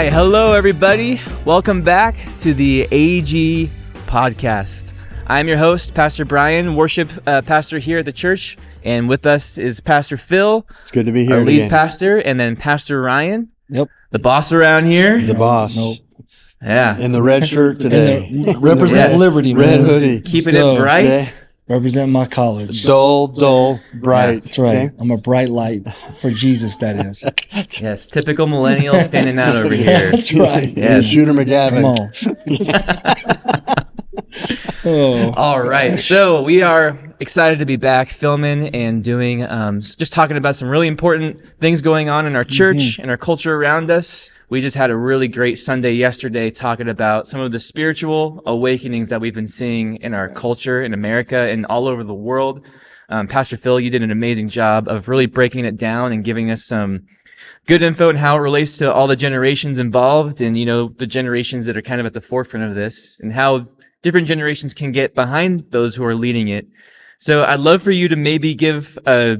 right. Hello, everybody. Welcome back to the AG Podcast. I'm your host, Pastor Brian, worship pastor here at the church. And with us is Pastor Phil. It's good to be here our lead again. pastor, and then Pastor Ryan. Yep. The boss around here. The boss. Nope. Yeah. In the red shirt today. Represent Yes. Liberty, Red man. hoodie. Keeping go. it bright. Yeah. Represent my college. Dull, bright. That's right. Okay? I'm a bright light for Jesus, that is. Yes. Typical millennial standing out over here. That's right. Yes. Shooter McGavin. Come on. Oh. All right. So we are excited to be back filming and doing, just talking about some really important things going on in our church and our culture around us. We just had a really great Sunday yesterday talking about some of the spiritual awakenings that we've been seeing in our culture in America and all over the world. Pastor Phil, you did an amazing job of really breaking it down and giving us some good info on how it relates to all the generations involved and, you know, the generations that are kind of at the forefront of this and how different generations can get behind those who are leading it. So I'd love for you to maybe give a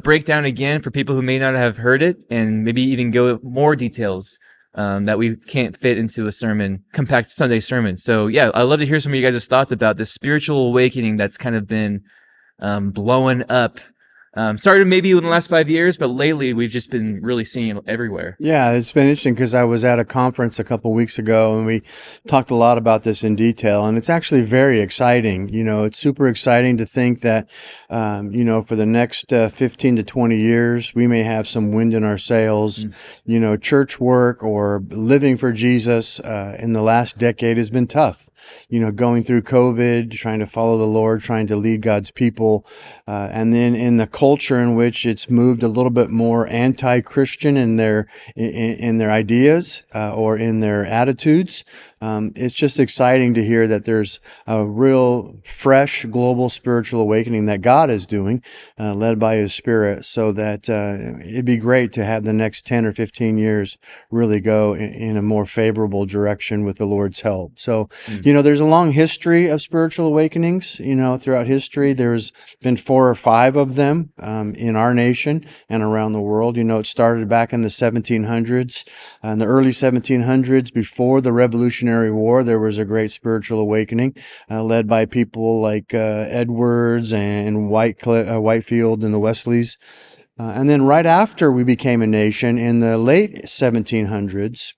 breakdown again for people who may not have heard it and maybe even go more details that we can't fit into a sermon, compact Sunday sermon. So yeah, I'd love to hear some of you guys' thoughts about this spiritual awakening that's kind of been blowing up. Started maybe in the last 5 years, but lately we've just been really seeing it everywhere. Yeah, it's been interesting because I was at a conference a couple weeks ago and we talked a lot about this in detail, and it's actually very exciting. You know, it's super exciting to think that, you know, for the next 15 to 20 years, we may have some wind in our sails. You know, church work or living for Jesus in the last decade has been tough. You know, going through COVID, trying to follow the Lord, trying to lead God's people, and then in the culture in which it's moved a little bit more anti-Christian in their ideas or in their attitudes. It's just exciting to hear that there's a real fresh global spiritual awakening that God is doing, led by His Spirit, so that it'd be great to have the next 10 or 15 years really go in a more favorable direction with the Lord's help. So, you know, there's a long history of spiritual awakenings. You know, throughout history, there's been 4 or 5 of them in our nation and around the world. You know, it started back in the 1700s. In the early 1700s, before the Revolutionary War, there was a great spiritual awakening led by people like Edwards and Whitefield and the Wesleys. And then right after we became a nation in the late 1700s,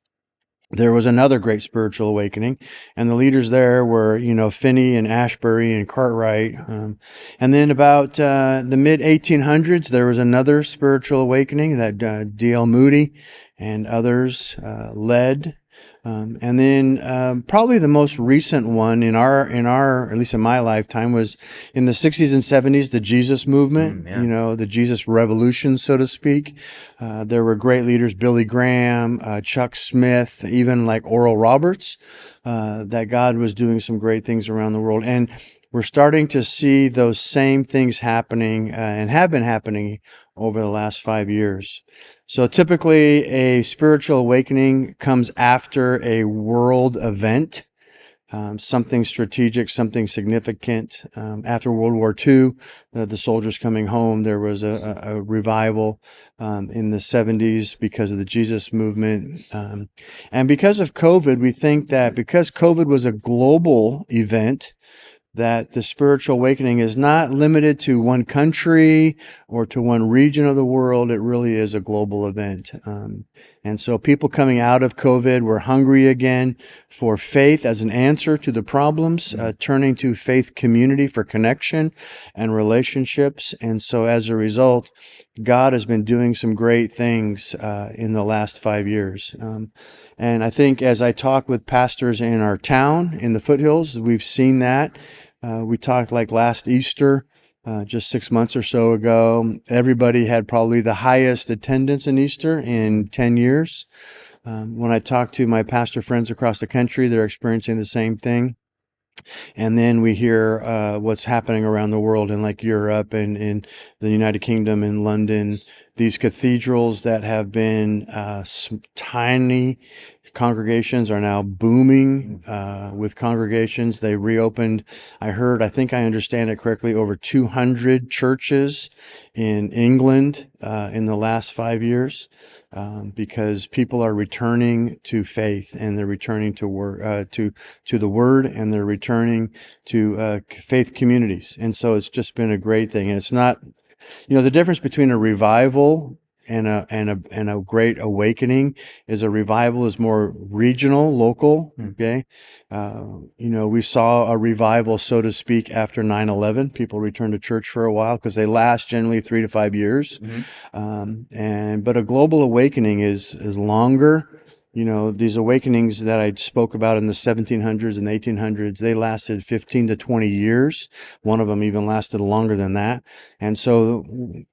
there was another great spiritual awakening, and the leaders there were, you know, Finney and Ashbury and Cartwright. And then about the mid 1800s, there was another spiritual awakening that D.L. Moody and others led. And then probably the most recent one in our, at least in my lifetime, was in the 60s and 70s, the Jesus movement, you know, the Jesus revolution, so to speak. There were great leaders, Billy Graham, Chuck Smith, even like Oral Roberts, that God was doing some great things around the world. And we're starting to see those same things happening and have been happening over the last 5 years. So typically a spiritual awakening comes after a world event, something strategic, something significant. After World War II, the soldiers coming home, there was a revival in the 70s because of the Jesus movement. And because of COVID, we think that because COVID was a global event, that the spiritual awakening is not limited to one country or to one region of the world. It really is a global event. And so people coming out of COVID were hungry again for faith as an answer to the problems, turning to faith community for connection and relationships. And so as a result, God has been doing some great things in the last 5 years. And I think as I talk with pastors in our town, in the foothills, we've seen that. We talked like last Easter, just 6 months or so ago. Everybody had probably the highest attendance in Easter in 10 years. When I talk to my pastor friends across the country, they're experiencing the same thing. And then we hear what's happening around the world in like Europe and in the United Kingdom and London these cathedrals that have been tiny congregations are now booming with congregations. They reopened, I think I understand it correctly, over 200 churches in England in the last 5 years. Because people are returning to faith, and they're returning to work, to the Word, and they're returning to faith communities. And so it's just been a great thing. And it's not, the difference between a revival and a great awakening is a revival is more regional, local. Okay. We saw a revival, so to speak, after 9/11. People returned to church for a while because they last generally 3 to 5 years. But a global awakening is longer. These awakenings that I spoke about in the 1700s and 1800s, they lasted 15 to 20 years. One of them even lasted longer than that. And so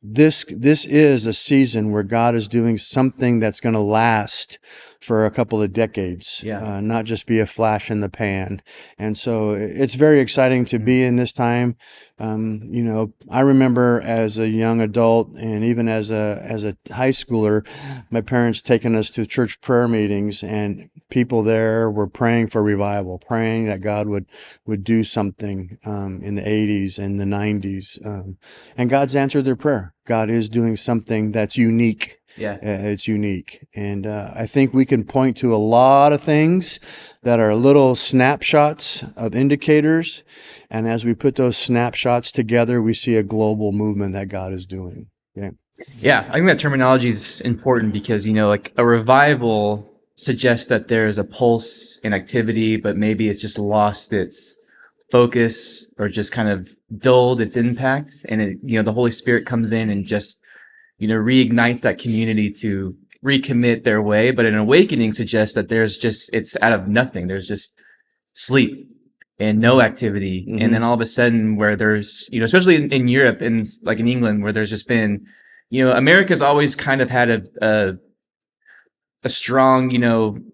this is a season where God is doing something that's going to last for a couple of decades, not just be a flash in the pan. And so it's very exciting to be in this time. I remember as a young adult and even as a high schooler, my parents taking us to church prayer meetings, and people there were praying for revival, praying that God would do something in the 80s and the 90s. And God's answered their prayer. God is doing something that's unique. Yeah. It's unique. And I think we can point to a lot of things that are little snapshots of indicators. And as we put those snapshots together, we see a global movement that God is doing. Okay. Yeah, I think that terminology is important because, like a revival suggests that there's a pulse in activity, but maybe it's just lost its focus or just kind of dulled its impact. And the Holy Spirit comes in and just, reignites that community to recommit their way. But an awakening suggests that it's out of nothing. There's just sleep and no activity. Mm-hmm. And then all of a sudden where there's, especially in Europe and like in England, where there's just been, America's always kind of had a strong,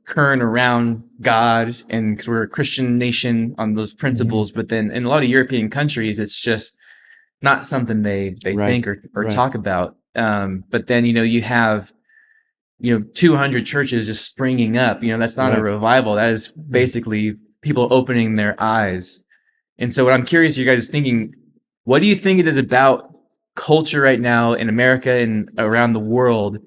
current around God, and 'cause we're a Christian nation on those principles. But then in a lot of European countries, it's just not something they Right. think or Right. talk about. But then, you have, 200 churches just springing up, that's not a Right. revival. That is basically people opening their eyes. And so what I'm curious, you guys thinking, what do you think it is about culture right now in America and around the world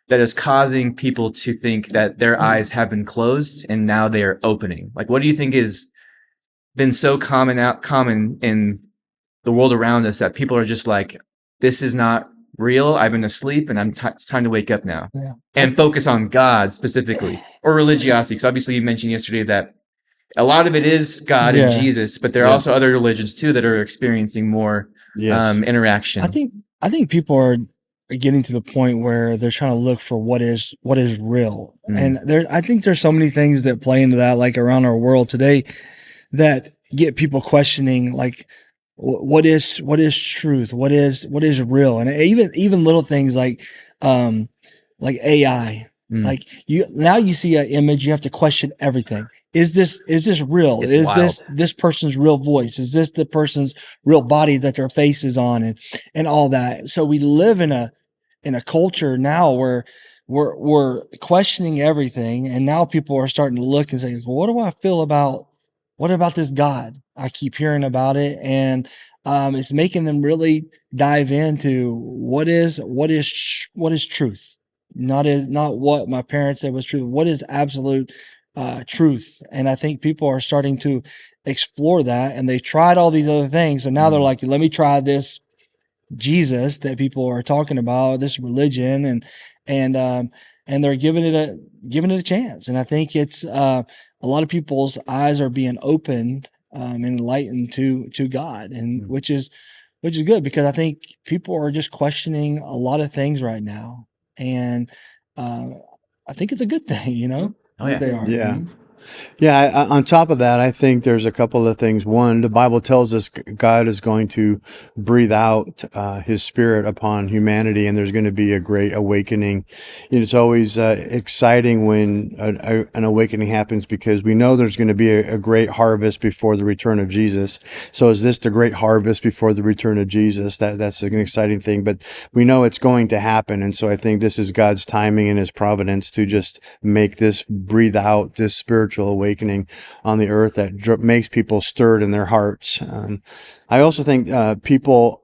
that is causing people to think that their eyes have been closed and now they are opening? Like, what do you think has been so common in the world around us that people are just like, this is not real. I've been asleep and it's time to wake up now and focus on God specifically, or religiosity. Because obviously you mentioned yesterday that a lot of it is God and Jesus, but there are also other religions too that are experiencing more interaction. I think people are getting to the point where they're trying to look for what is real. And I think there's so many things that play into that, like around our world today, that get people questioning, like, what is truth? What is real? And even little things like AI. Like you see an image, you have to question everything. Is this real? It's is wild. this person's real voice? Is this the person's real body that their face is on, and all that? So we live in a culture now where we're questioning everything, and now people are starting to look and say, well, what do I feel about this God? I keep hearing about it, and it's making them really dive into what is truth. Not what my parents said was true. What is absolute truth? And I think people are starting to explore that, and they tried all these other things. So now they're like, let me try this Jesus that people are talking about, this religion, and they're giving it a chance. And I think it's a lot of people's eyes are being opened and enlightened to God, and which is good, because I think people are just questioning a lot of things right now. And I think it's a good thing, Oh, that they are. Yeah. Yeah, on top of that, I think there's a couple of things. One, the Bible tells us God is going to breathe out His Spirit upon humanity, and there's going to be a great awakening. It's always exciting when an awakening happens because we know there's going to be a great harvest before the return of Jesus. So, is this the great harvest before the return of Jesus? That's an exciting thing, but we know it's going to happen, and so I think this is God's timing and His providence to just make this breathe out this spiritual awakening on the earth that makes people stirred in their hearts. I also think people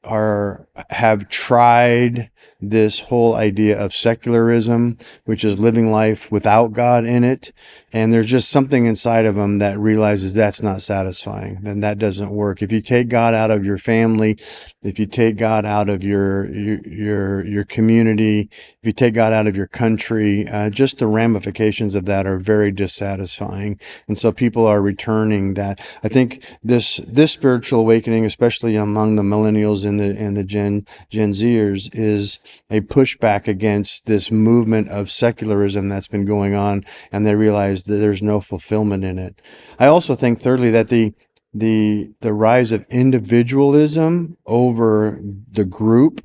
have tried this whole idea of secularism, which is living life without God in it. And there's just something inside of them that realizes that's not satisfying. Then that doesn't work. If you take God out of your family, if you take God out of your community, if you take God out of your country, just the ramifications of that are very dissatisfying. And so people are returning that. I think this spiritual awakening, especially among the millennials and the Gen Zers, is a pushback against this movement of secularism that's been going on, and they realize that there's no fulfillment in it. I also think, thirdly, that the rise of individualism over the group.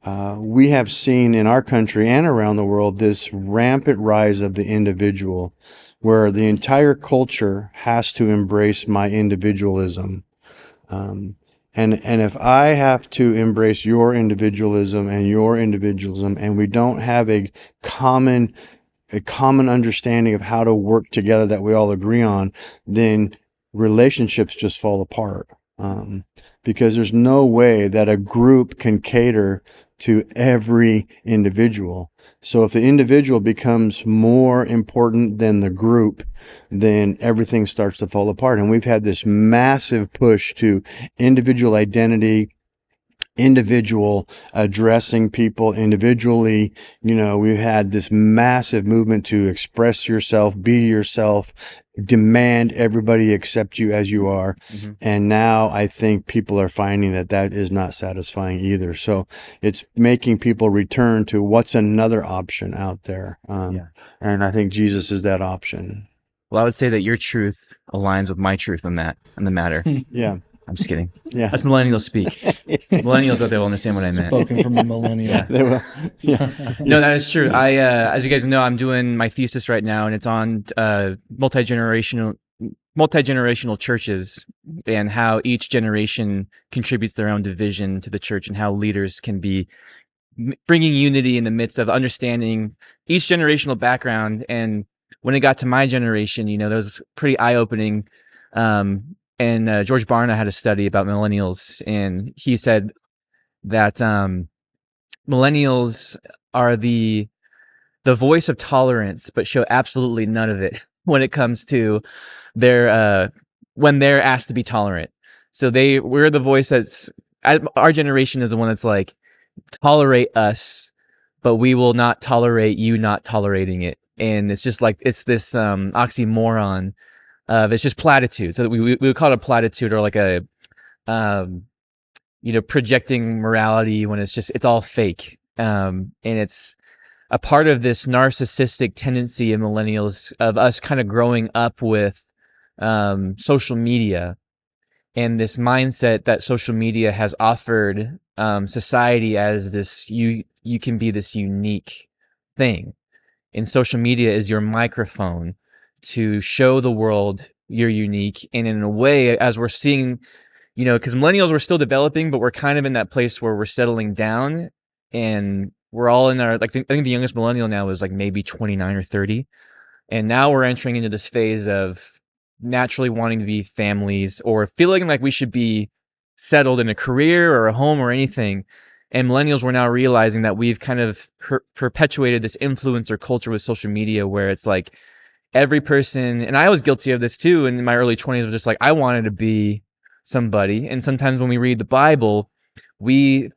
We have seen in our country and around the world this rampant rise of the individual, where the entire culture has to embrace my individualism. And if I have to embrace your individualism, and we don't have a common understanding of how to work together that we all agree on, then relationships just fall apart. Because there's no way that a group can cater to every individual. So if the individual becomes more important than the group, then everything starts to fall apart. And we've had this massive push to individual identity, individual addressing people individually. We've had this massive movement to express yourself, be yourself, demand everybody accept you as you are. Mm-hmm. And now I think people are finding that is not satisfying either. So it's making people return to what's another option out there. And I think Jesus is that option. Well, I would say that your truth aligns with my truth on the matter. Yeah. I'm just kidding. Yeah. That's millennial speak. Millennials out there will understand what I meant. Spoken from a millennial. They will. Yeah. No, that is true. As you guys know, I'm doing my thesis right now, and it's on multi-generational churches and how each generation contributes their own division to the church, and how leaders can be bringing unity in the midst of understanding each generational background. And when it got to my generation, that was pretty eye-opening. And George Barna had a study about millennials, and he said that millennials are the voice of tolerance, but show absolutely none of it when it comes to their when they're asked to be tolerant. So we're the voice our generation is the one that's like, tolerate us, but we will not tolerate you not tolerating it. And it's just like, it's this oxymoron of, it's just platitude. So we would call it a platitude, or like a projecting morality when it's all fake. And it's a part of this narcissistic tendency in millennials of us kind of growing up with social media, and this mindset that social media has offered society as this, you can be this unique thing. And social media is your microphone to show the world you're unique. And in a way, as we're seeing, because millennials, we're still developing, but we're kind of in that place where we're settling down, and we're all in our, I think the youngest millennial now is like maybe 29 or 30. And now we're entering into this phase of naturally wanting to be families, or feeling like we should be settled in a career or a home or anything. And millennials, we're now realizing that we've kind of perpetuated this influencer culture with social media, where it's like every person, and I was guilty of this too in my early 20s, was just like, I wanted to be somebody. And sometimes when we read the Bible, we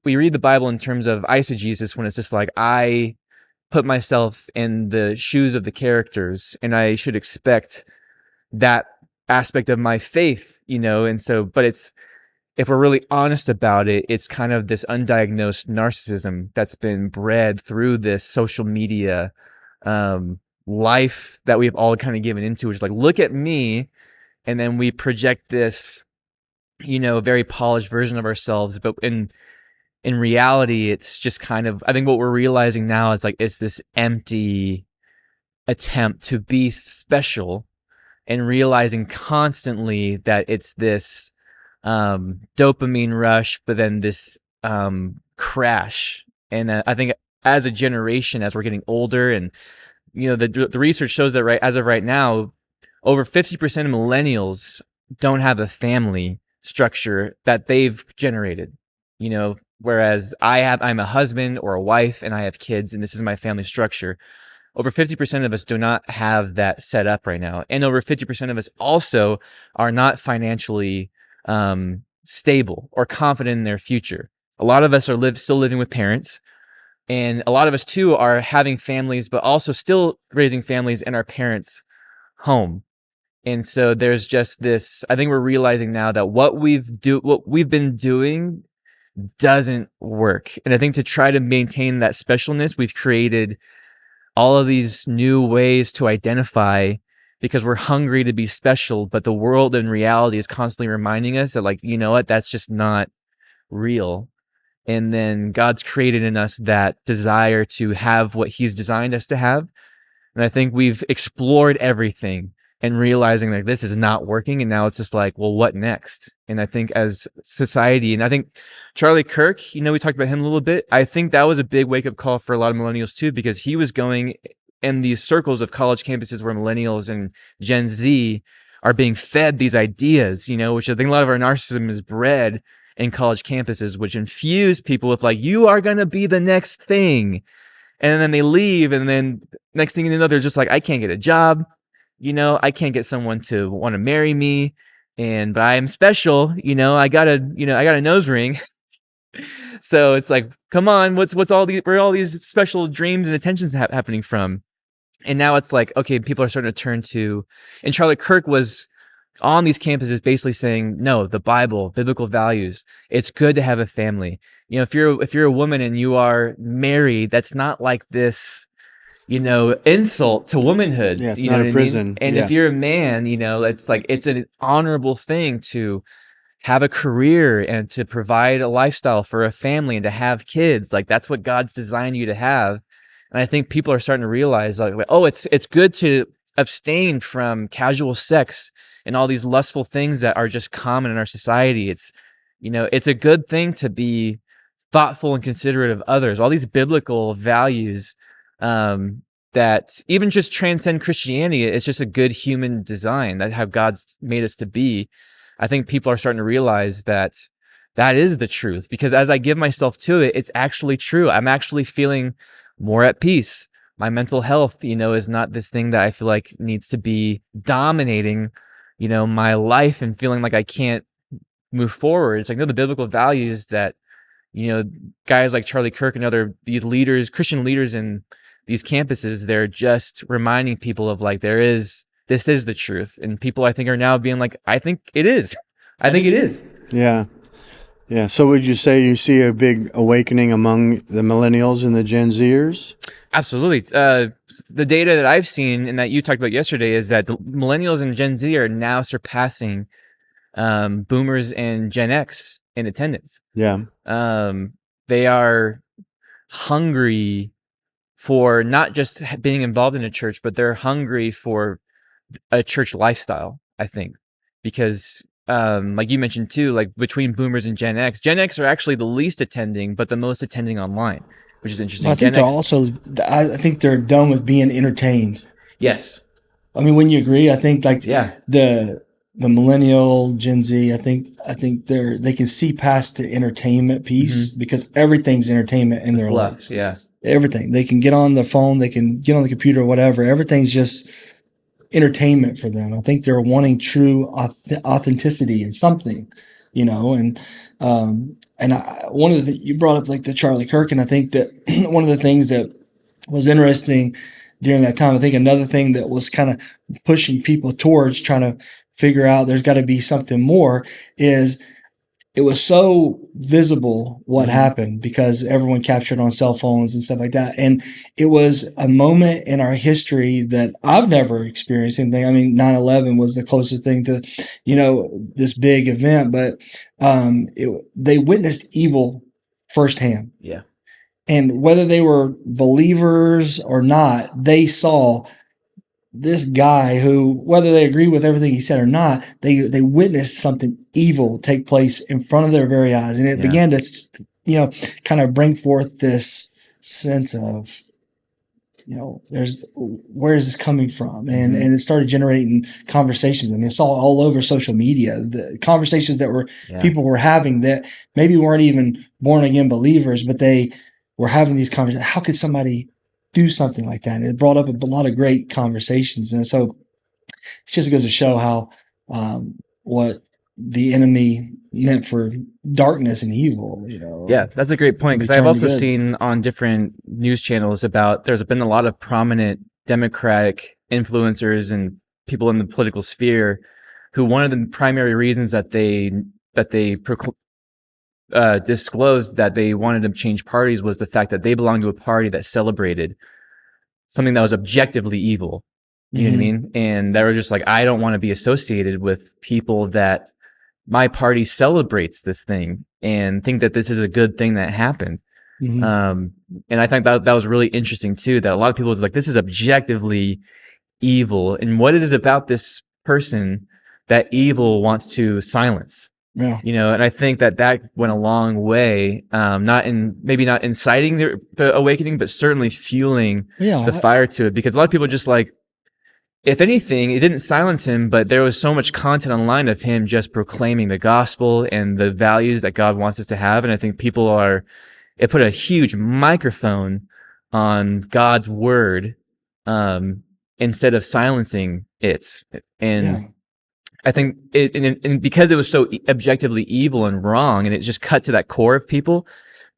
read the Bible in terms of eisegesis, when it's just like, I put myself in the shoes of the characters, and I should expect that aspect of my faith, and so, but if we're really honest about it, it's kind of this undiagnosed narcissism that's been bred through this social media life that we've all kind of given into, which is like, look at me, and then we project this, very polished version of ourselves, but in reality, it's just kind of, I think what we're realizing now is like it's this empty attempt to be special, and realizing constantly that it's this dopamine rush, but then this crash. And I think as a generation, as we're getting older, and the research shows that as of right now, over 50% of millennials don't have a family structure that they've generated. Whereas I'm a husband or a wife, and I have kids, and this is my family structure. Over 50% of us do not have that set up right now. And over 50% of us also are not financially stable or confident in their future. A lot of us are still living with parents. And a lot of us too are having families, but also still raising families in our parents' home. And so there's just this, I think we're realizing now that what we've been doing doesn't work. And I think to try to maintain that specialness, we've created all of these new ways to identify, because we're hungry to be special, but the world and reality is constantly reminding us that, like, you know what, that's just not real. And then God's created in us that desire to have what he's designed us to have. And I think we've explored everything and realizing like this is not working. And now it's just like, well, what next? And I think as society, and I think Charlie Kirk, we talked about him a little bit. I think that was a big wake up call for a lot of millennials too, because he was going in these circles of college campuses where millennials and Gen Z are being fed these ideas, which I think a lot of our narcissism is bred in college campuses, which infuse people with like, you are going to be the next thing. And then they leave. And then next thing you know, they're just like, I can't get a job. I can't get someone to want to marry me, but I am special. I got a nose ring. So it's like, come on, where are all these special dreams and attentions happening from? And now it's like, okay, people are starting to turn to, and Charlie Kirk was on these campuses basically saying, no, the Bible, biblical values, it's good to have a family. If you're a woman and you are married, that's not like this, insult to womanhood. Yeah, it's not a prison. And Yeah. if you're a man, it's like, it's an honorable thing to have a career and to provide a lifestyle for a family and to have kids. Like, that's what God's designed you to have. And I think people are starting to realize like, oh, it's good to abstain from casual sex and all these lustful things that are just common in our society. It's, it's a good thing to be thoughtful and considerate of others. All these biblical values that even just transcend Christianity. It's just a good human design that how God's made us to be. I think people are starting to realize that is the truth, because as I give myself to it, it's actually true. I'm actually feeling more at peace. My mental health, is not this thing that I feel like needs to be dominating, my life and feeling like I can't move forward. It's like, no, the biblical values that, guys like Charlie Kirk and these leaders, Christian leaders in these campuses, they're just reminding people of like, this is the truth. And people, I think, are now being like, I think it is. I think it is. Yeah. Yeah. So would you say you see a big awakening among the millennials and the Gen Zers? Absolutely. The data that I've seen and that you talked about yesterday is that the millennials and Gen Z are now surpassing boomers and Gen X in attendance. Yeah. They are hungry for not just being involved in a church, but they're hungry for a church lifestyle, I think, because like you mentioned too, like between boomers and Gen X are actually the least attending, but the most attending online, which is interesting. I think I think they're done with being entertained. Yes. I mean, wouldn't you agree? I think like Yeah. the millennial Gen Z, I think they can see past the entertainment piece because everything's entertainment in their lives. Yeah. Everything. They can get on the phone, they can get on the computer, whatever. Everything's just entertainment for them. I think they're wanting true authenticity in something, and one of the you brought up like the Charlie Kirk, and I think that one of the things that was interesting during that time, I think another thing that was kind of pushing people towards trying to figure out there's got to be something more is it was so visible what Mhm. happened because everyone captured on cell phones and stuff like that. And it was a moment in our history that I've never experienced anything. I mean, 9/11 was the closest thing to, this big event, but they witnessed evil firsthand. Yeah. And whether they were believers or not, they saw this guy who, whether they agree with everything he said or not, they witnessed something evil take place in front of their very eyes, and it Yeah. began to, kind of bring forth this sense of, there's where is this coming from, and Mhm. and it started generating conversations. I mean, it's all over social media. The conversations that Yeah. people were having that maybe weren't even born again believers, but they were having these conversations. How could somebody do something like that? And it brought up a lot of great conversations, and so it just goes to show how what the enemy meant for darkness and evil, Yeah, that's a great point can be because I've turned to also good. seen on different news channels about there's been a lot of prominent Democratic influencers and people in the political sphere who one of the primary reasons that they disclosed that they wanted to change parties was the fact that they belonged to a party that celebrated something that was objectively evil. You know what I Hmm. mean? And they were just like, I don't want to be associated with people that my party celebrates this thing and think that this is a good thing that happened. Hmm. Um, and I think that was really interesting too, that a lot of people was like, this is objectively evil. And what it is about this person that evil wants to silence, Yeah. and I think that went a long way, maybe not inciting the awakening, but certainly fueling the Yeah. fire to it, because a lot of people just like, if anything, it didn't silence him, but there was so much content online of him just proclaiming the gospel and the values that God wants us to have. And I think it put a huge microphone on God's word, instead of silencing it. Yeah. And I think and because it was so objectively evil and wrong, and it just cut to that core of people,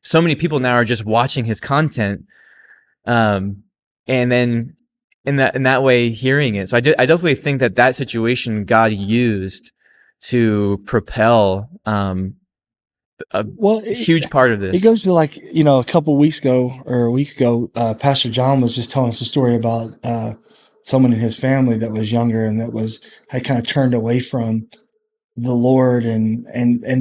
so many people now are just watching his content, um, and then in that way hearing it. So I definitely think that situation God used to propel a Well, huge part of it this. goes to, like, a couple weeks ago or a week ago, Pastor John was just telling us a story about someone in his family that was younger and that had kind of turned away from the Lord, and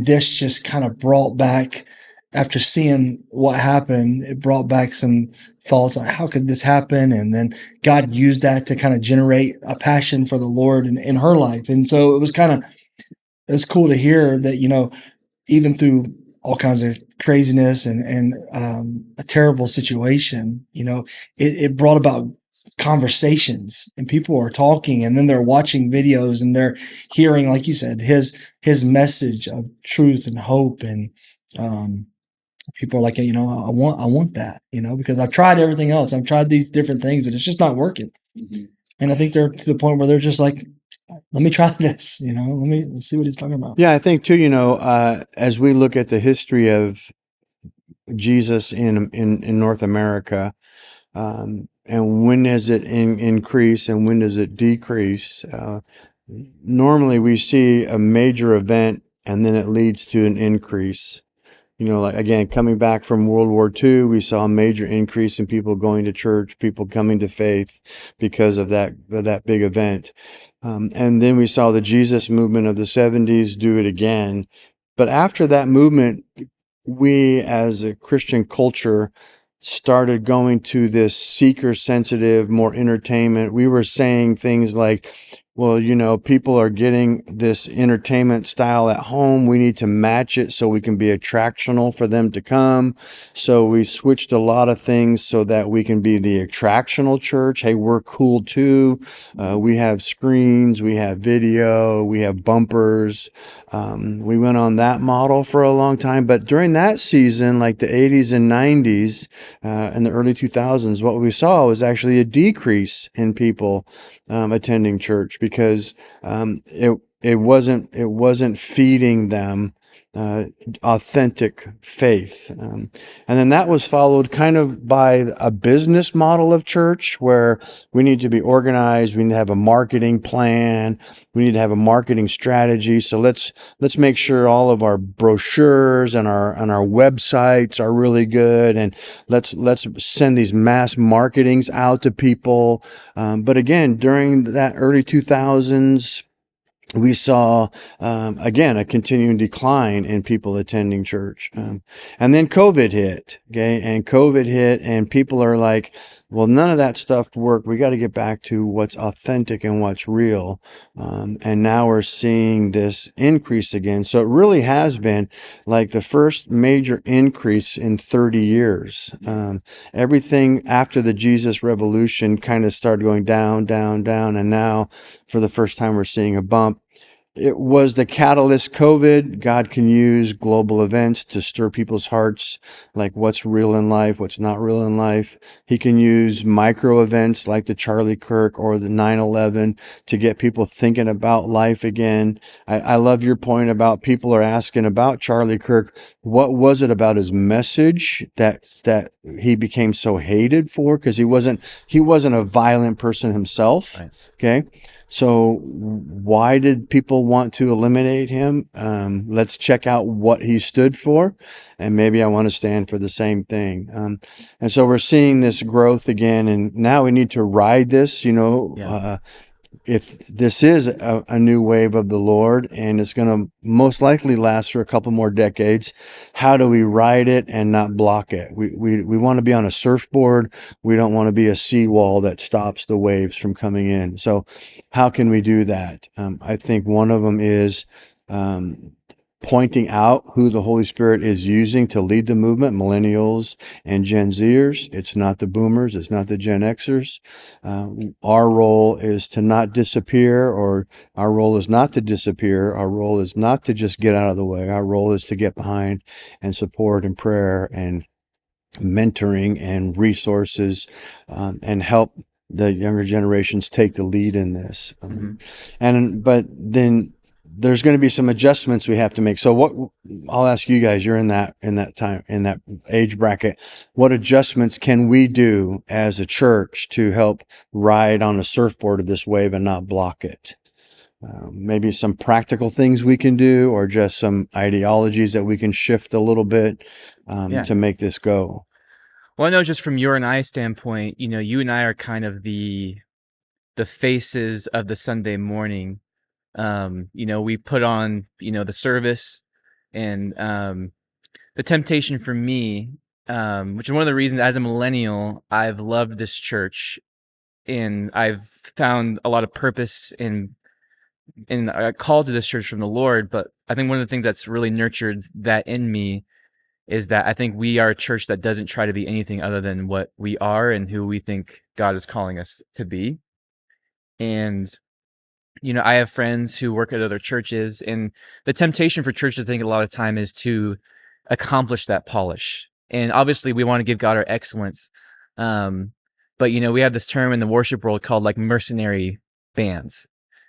this just kind of brought back, after seeing what happened, it brought back some thoughts on how could this happen, and then God used that to kind of generate a passion for the Lord in her life, and so it was cool to hear that, even through all kinds of craziness and a terrible situation, it brought about conversations, and people are talking, and then they're watching videos, and they're hearing, like you said, his message of truth and hope, and um, people are like, I want that, because I've tried everything else, I've tried these different things, and it's just not working. And I think they're to the point where they're just like, let me try this, let's see what he's talking about. Yeah, I think too, as we look at the history of Jesus in North America, and when does it increase and when does it decrease? Normally we see a major event and then it leads to an increase. Like again, coming back from World War II, we saw a major increase in people going to church, people coming to faith because of that big event. And then we saw the Jesus movement of the 70s do it again. But after that movement, we as a Christian culture started going to this seeker sensitive, more entertainment. We were saying things like, well, people are getting this entertainment style at home. We need to match it so we can be attractional for them to come. So we switched a lot of things so that we can be the attractional church. Hey, we're cool too. We have screens, we have video, we have bumpers. We went on that model for a long time. But during that season, like the 80s and 90s, and the early 2000s, what we saw was actually a decrease in people attending church because it wasn't feeding them uh, authentic faith. And then that was followed kind of by a business model of church where we need to be organized. We need to have a marketing plan. We need to have a marketing strategy. So let's make sure all of our brochures and our websites are really good. And let's send these mass marketings out to people. But again, during that early 2000s, we saw again a continuing decline in people attending church, and then COVID hit. Okay, and COVID hit, and people are like, "Well, none of that stuff worked. We got to get back to what's authentic and what's real." And now we're seeing this increase again. So it really has been like the first major increase in 30 years. Everything after the Jesus Revolution kind of started going down, down, down, and now for the first time we're seeing a bump. It was the catalyst, COVID. God can use global events to stir people's hearts, like what's real in life, what's not real in life. He can use micro events like the Charlie Kirk or the 9/11 to get people thinking about life again. I love your point about people are asking about Charlie Kirk. What was it about his message that he became so hated for? Because he wasn't a violent person himself. Right. Okay. So why did people want to eliminate him? Let's check out what he stood for, and maybe I want to stand for the same thing. And so we're seeing this growth again, and now we need to ride this. Yeah. If this is a new wave of the Lord, and it's going to most likely last for a couple more decades, how do we ride it and not block it? We want to be on a surfboard. We don't want to be a seawall that stops the waves from coming in. So how can we do that? I think one of them is pointing out who the Holy Spirit is using to lead the movement, millennials and Gen Zers. It's not the boomers. It's not the Gen Xers. Our role is to not disappear, or our role is not to disappear. Our role is not to just get out of the way. Our role is to get behind and support and prayer and mentoring and resources, and help the younger generations take the lead in this. But then there's going to be some adjustments we have to make. So what I'll ask you guys, you're in that time, in that age bracket. What adjustments can we do as a church to help ride on a surfboard of this wave and not block it? Maybe some practical things we can do, or just some ideologies that we can shift a little bit to make this go. Well, I know just from your and I standpoint, you and I are kind of the faces of the Sunday morning. We put on, the service, and the temptation for me, which is one of the reasons as a millennial, I've loved this church, and I've found a lot of purpose in a call to this church from the Lord. But I think one of the things that's really nurtured that in me is that I think we are a church that doesn't try to be anything other than what we are and who we think God is calling us to be. And I have friends who work at other churches, and the temptation for churches, I think, a lot of time is to accomplish that polish. And obviously, we want to give God our excellence. But we have this term in the worship world called like mercenary bands,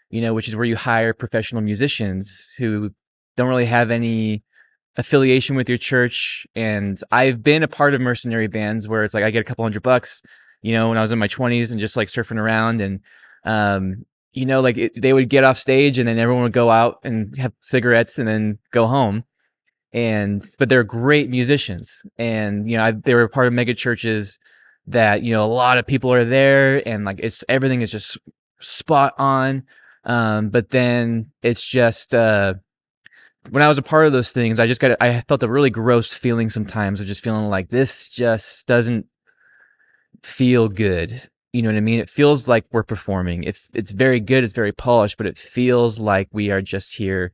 which is where you hire professional musicians who don't really have any affiliation with your church. And I've been a part of mercenary bands where it's like I get a couple $100, when I was in my 20s and just like surfing around, and they would get off stage and then everyone would go out and have cigarettes and then go home. But they're great musicians, and they were part of mega churches that a lot of people are there, and like everything is just spot on. But then it's just when I was a part of those things, I felt a really gross feeling sometimes of just feeling like this just doesn't feel good. You know what I mean? It feels like we're performing. If it's very good, it's very polished, but it feels like we are just here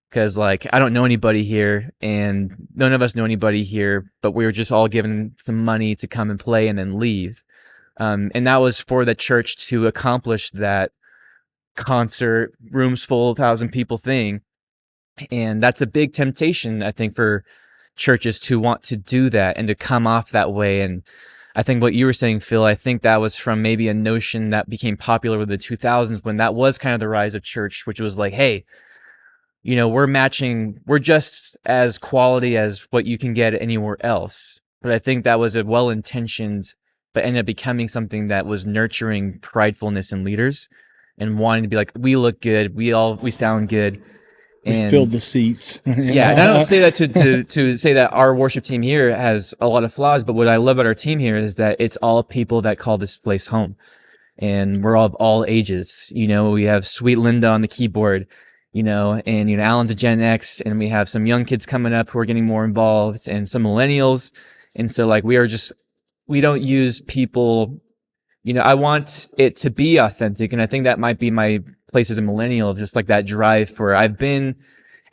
because like I don't know anybody here, and none of us know anybody here, but we were just all given some money to come and play and then leave. And that was for the church to accomplish that concert, rooms full, 1,000 people thing. And that's a big temptation, I think, for churches to want to do that and to come off that way. And I think what you were saying, Phil, I think that was from maybe a notion that became popular with the 2000s, when that was kind of the rise of church, which was like, hey, we're just as quality as what you can get anywhere else. But I think that was a well-intentioned, but ended up becoming something that was nurturing pridefulness in leaders and wanting to be like, we look good, we sound good. We filled the seats. Yeah, and I don't say that to say that our worship team here has a lot of flaws, but what I love about our team here is that it's all people that call this place home. And we're all ages. We have sweet Linda on the keyboard, and Alan's a Gen X, and we have some young kids coming up who are getting more involved, and some millennials. And so like we don't use people, I want it to be authentic, and I think that might be my place as a millennial, just like that drive for I've been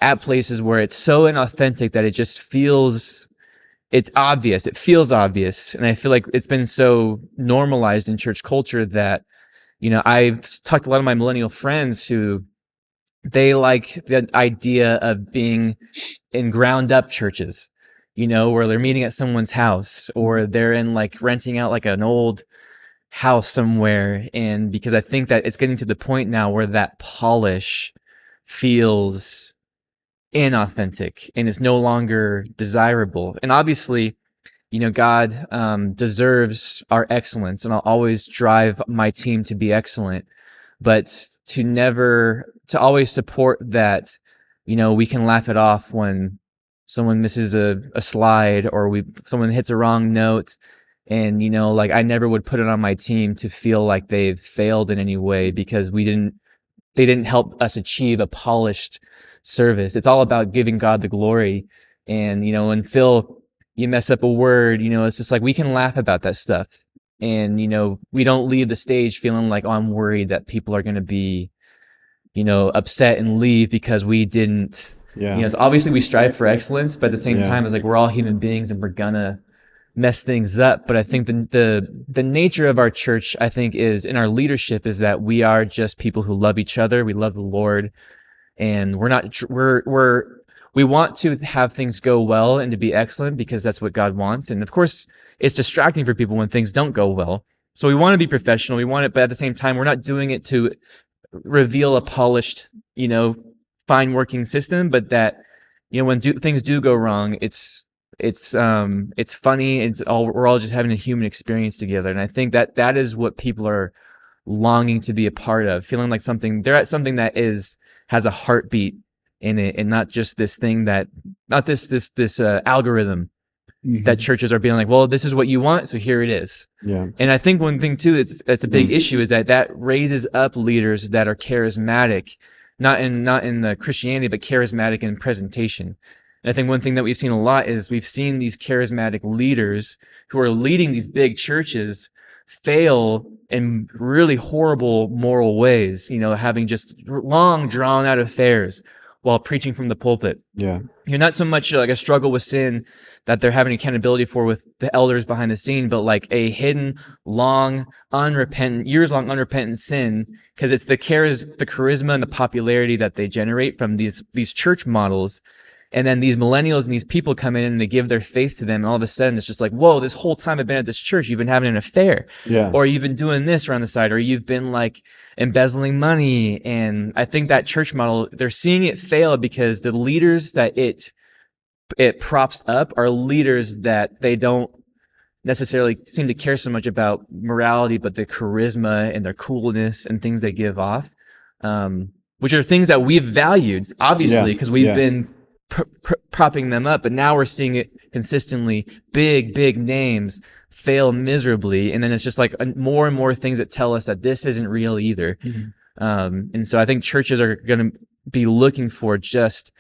at places where it's so inauthentic that it just feels it's obvious. It feels obvious. And I feel like it's been so normalized in church culture that, I've talked to a lot of my millennial friends who they like the idea of being in ground up churches, where they're meeting at someone's house or they're in like renting out like an old house somewhere. And because I think that it's getting to the point now where that polish feels inauthentic and is no longer desirable. And obviously, God deserves our excellence, and I'll always drive my team to be excellent, but to always support that, we can laugh it off when someone misses a slide or someone hits a wrong note. And, like I never would put it on my team to feel like they've failed in any way because they didn't help us achieve a polished service. It's all about giving God the glory. And, when Phil, you mess up a word, it's just like we can laugh about that stuff. And, we don't leave the stage feeling like, oh, I'm worried that people are going to be, upset and leave because we didn't. Yeah. So obviously we strive for excellence, but at the same time, it's like we're all human beings and we're gonna mess things up. But I think the nature of our church, I think, is in our leadership is that we are just people who love each other. We love the Lord, and we want to have things go well and to be excellent because that's what God wants. And of course, it's distracting for people when things don't go well. So we want to be professional. We want it, but at the same time, we're not doing it to reveal a polished, fine working system, but that, when things do go wrong, it's funny. We're all just having a human experience together. And I think that is what people are longing to be a part of, feeling like they're at something that has a heartbeat in it, and not just this thing not this algorithm that churches are being like, well, this is what you want, so here it is. Yeah. And I think one thing too that's a big issue is that raises up leaders that are charismatic, not in the Christianity, but charismatic in presentation. And I think one thing that we've seen a lot is we've seen these charismatic leaders who are leading these big churches fail in really horrible moral ways, having just long drawn out affairs while preaching from the pulpit. Yeah. You're not so much like a struggle with sin that they're having accountability for with the elders behind the scene, but like a hidden, years-long unrepentant sin, because it's the charisma and the popularity that they generate from these church models. And then these millennials and these people come in and they give their faith to them, and all of a sudden it's just like, whoa, this whole time I've been at this church, you've been having an affair. Yeah. Or you've been doing this around the side, or you've been like embezzling money. And I think that church model, they're seeing it fail because the leaders that it props up are leaders that they don't necessarily seem to care so much about morality, but the charisma and their coolness and things they give off, which are things that we've valued, obviously, because we've been propping them up. But now we're seeing it consistently, big names fail miserably. And then it's just like more and more things that tell us that this isn't real either. And so I think churches are going to be looking for just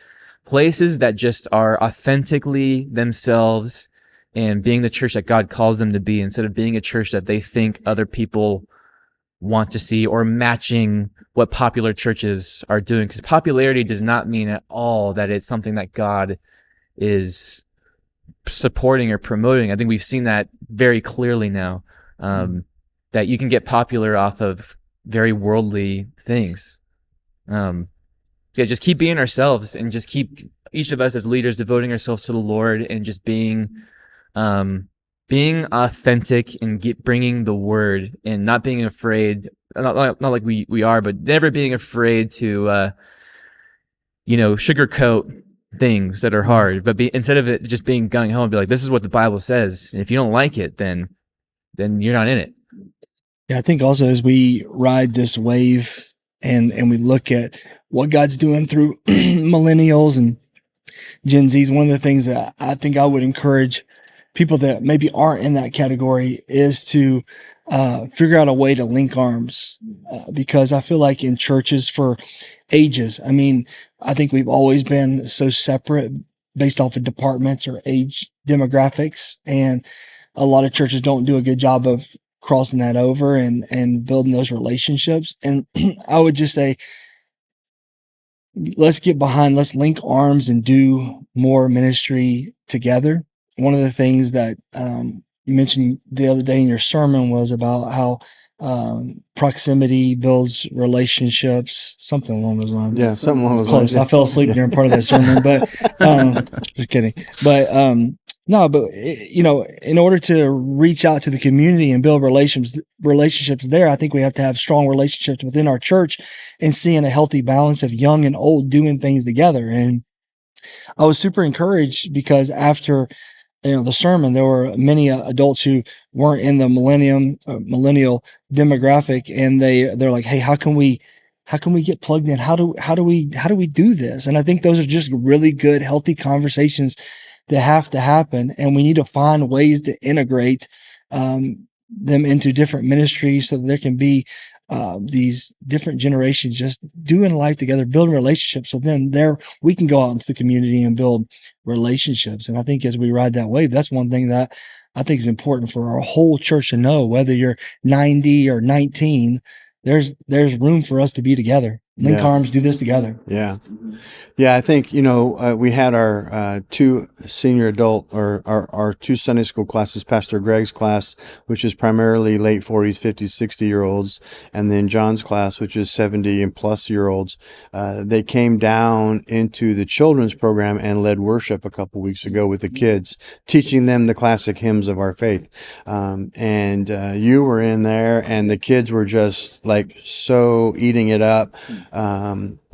places that just are authentically themselves and being the church that God calls them to be, instead of being a church that they think other people want to see or matching what popular churches are doing. Because popularity does not mean at all that it's something that God is supporting or promoting. I think we've seen that very clearly now, that you can get popular off of very worldly things. Just keep being ourselves, and just keep each of us as leaders devoting ourselves to the Lord, and just being authentic and bringing the word, and not being afraid, not like we are, but never being afraid to sugarcoat things that are hard, but instead of it just being gung ho and be like, this is what the Bible says. And if you don't like it, then you're not in it. Yeah, I think also as we ride this wave and we look at what God's doing through millennials and Gen Zs, one of the things that I think I would encourage people that maybe aren't in that category is to figure out a way to link arms, because I feel like in churches for ages, I mean, I think we've always been so separate based off of departments or age demographics, and a lot of churches don't do a good job of crossing that over and building those relationships. And I would just say, let's link arms and do more ministry together. One of the things that you mentioned the other day in your sermon was about how proximity builds relationships, something along those lines. Yeah, something along those Close. lines. I fell asleep during part of that sermon, but just kidding. But no, but in order to reach out to the community and build relationships there, I think we have to have strong relationships within our church and seeing a healthy balance of young and old doing things together. And I was super encouraged because after the sermon, there were many adults who weren't in the millennial demographic, and they're like, "Hey, how can we get plugged in? How do we do this?" And I think those are just really good, healthy conversations that have to happen, and we need to find ways to integrate them into different ministries so that there can be these different generations just doing life together, building relationships. So then we can go out into the community and build relationships. And I think as we ride that wave, that's one thing that I think is important for our whole church to know. Whether you're 90 or 19, there's room for us to be together. Link arms, do this together. Yeah. Yeah. I think, we had our two senior adult or our two Sunday school classes, Pastor Greg's class, which is primarily late 40s, 50s, 60-year-olds, and then John's class, which is 70 and plus year olds. They came down into the children's program and led worship a couple weeks ago with the kids, teaching them the classic hymns of our faith. And you were in there, and the kids were just like so eating it up.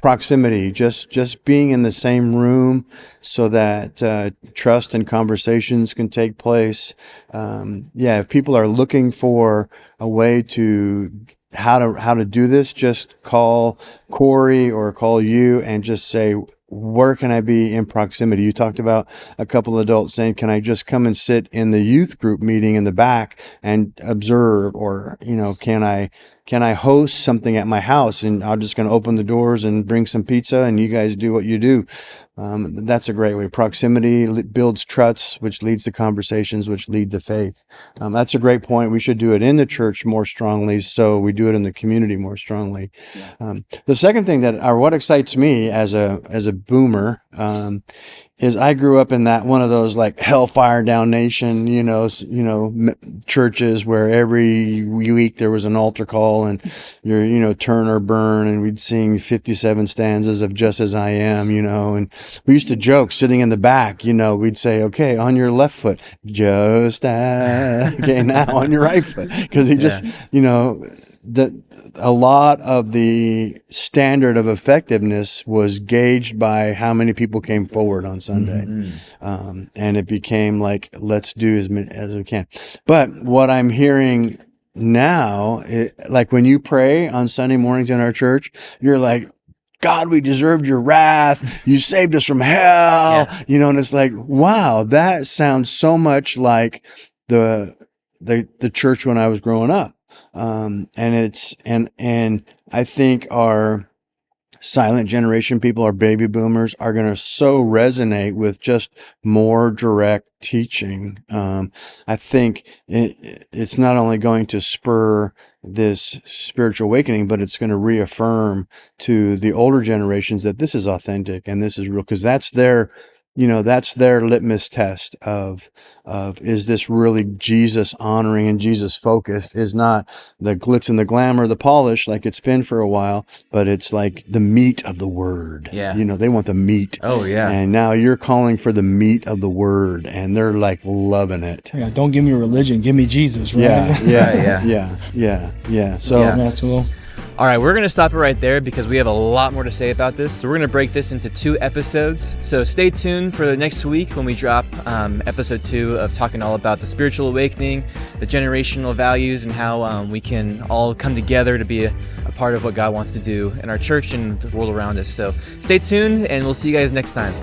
Proximity, just being in the same room so that trust and conversations can take place. If people are looking for a way to how to do this, just call Corey or call you and just say, where can I be in proximity? You talked about a couple of adults saying, can I just come and sit in the youth group meeting in the back and observe? Or, can I host something at my house and I'm just going to open the doors and bring some pizza and you guys do what you do? That's a great way. Proximity builds trust, which leads to conversations, which lead to faith. That's a great point. We should do it in the church more strongly, so we do it in the community more strongly. Yeah. The second thing what excites me as a boomer, is I grew up in that one of those like hellfire down nation, churches where every week there was an altar call and you're, turn or burn, and we'd sing 57 stanzas of Just As I Am, and we used to joke sitting in the back, we'd say, okay, on your left foot, okay, now on your right foot. Cause he just, a lot of the standard of effectiveness was gauged by how many people came forward on Sunday. Mm-hmm. And it became like, let's do as many as we can. But what I'm hearing now, like when you pray on Sunday mornings in our church, you're like, God, we deserved your wrath. You saved us from hell. Yeah. And it's like, wow, that sounds so much like the church when I was growing up. And I think our silent generation people, our baby boomers, are going to so resonate with just more direct teaching. I think it's not only going to spur this spiritual awakening, but it's going to reaffirm to the older generations that this is authentic and this is real, because that's their litmus test of is this really Jesus honoring and Jesus focused? Is not the glitz and the glamour, the polish like it's been for a while, but it's like the meat of the word. Yeah. They want the meat. Oh yeah. And now you're calling for the meat of the word, and they're like loving it. Yeah. Don't give me religion. Give me Jesus. Right? Yeah. So that's cool. All right, we're going to stop it right there because we have a lot more to say about this. So we're going to break this into 2 episodes. So stay tuned for the next week when we drop episode 2 of talking all about the spiritual awakening, the generational values, and how we can all come together to be a part of what God wants to do in our church and the world around us. So stay tuned, and we'll see you guys next time.